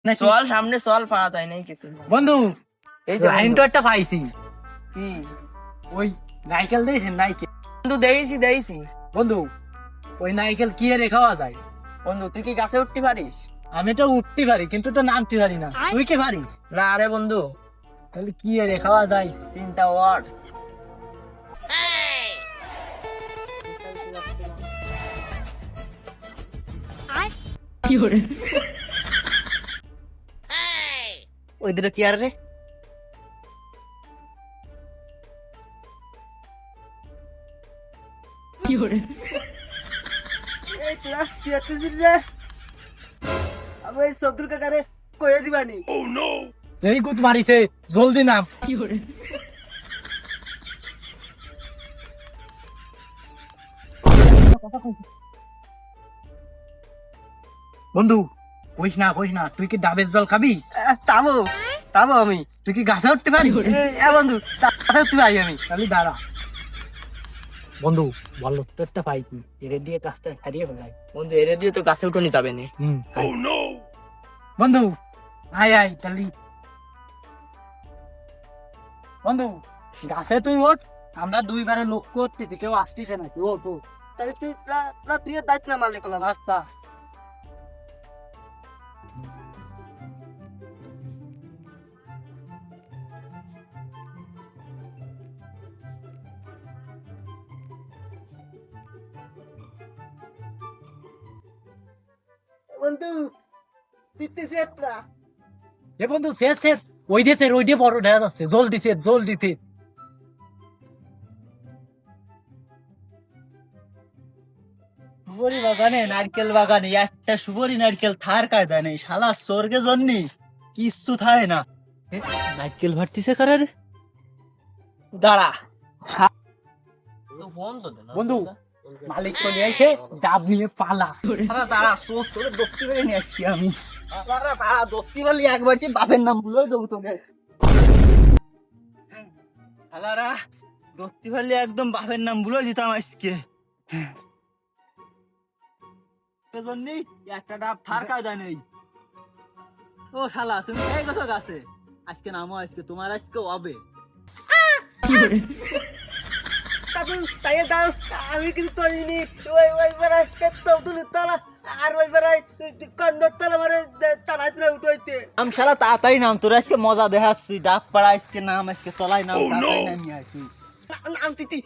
চল সামনে চল, পাওয়া যায় নাই কিছু। বন্ধু এই যে লাইন তো একটা পাইছি। কি ওই নাইকেল দেখেন নাইকেল বন্ধু? দেইছি বন্ধু, ওই নাইকেল কি এর খাওয়া যায়? বন্ধু। তুই কি গাছে উঠতে পারিস? আমি তো উঠতে পারি কিন্তু তো নামতে পারি না। তুই কি পারিস? না রে বন্ধু, তাহলে কি এর খাওয়া যায়? চিন্তা কর। ওই দিকে কি আর রে? এই গুত মারিছে, জলদি নাম। বন্ধু কইস না, তুই কি ডাবের জল খাবি? তাবো আমি। তুই কি গাছে উঠতে পারি? বন্ধু গাছে উঠতে পারি আমি। তাহলে দাঁড়া বন্ধু, বলো তোরটা পাই কি এর দিয়ে কাজটা হারিয়ে ফেলাই। বন্ধু এর দিয়ে তো গাছে উঠোনি যাবে না। বন্ধু আয় তাহলে বন্ধু গাছে তুই ওঠ, আমরা দুইবারে লক্ষ্য করতে কেউ আসতিছে নাকি? ওঠ ওঠ। তাহলে তুই দায়িত্ব না মারলে করলাম। আচ্ছা বন্ধু দিতেছি একটা। এ বন্ধু শেষ ওই দিয়ে বড় দেখা যাচ্ছে। জলদি সুবরি বাগানে নারকেল বাগানে একটা সুবরি নারকেল থার কায়দা নেই, শালা স্বর্গে জন্নি কিচ্ছু থাকে না। নারকেল ভাটতিছে কারারে, দাঁড়া বন্ধু, মালিক চলে আইছে, ডাব নিয়ে পালা। তারা তোর দক্ষি বেড়ে নিয়ে আসছি আমি। তারা দক্ষি বলি একবার কি বাপের নাম ভুলে দেবো তোকে। হালারা দত্তি ফেললে একদম বাপের নাম ভুলে দিতাম আজকে। জন্যই একটা ডাব থার কায়দা নেই। ও শালা তুমি এই গেছো গাছে, আজকে নামো, আজকে তোমার আজকে হবে। তাই দাও, আমি কিছু করিনি। ওই বেড়ায় তুলে তলা আর ওই বেড়ায় কন্নর তলা মানে তারাই তুলে উঠোইতে। আম শালা তাড়াতাড়ি নাম, তোর আজকে মজা দেখাচ্ছি। ডাব পাড়া আজকে নাম, আজকে তলায় নাম, তাড়াতাড়ি নামিয়ে আসি। নাম তিতি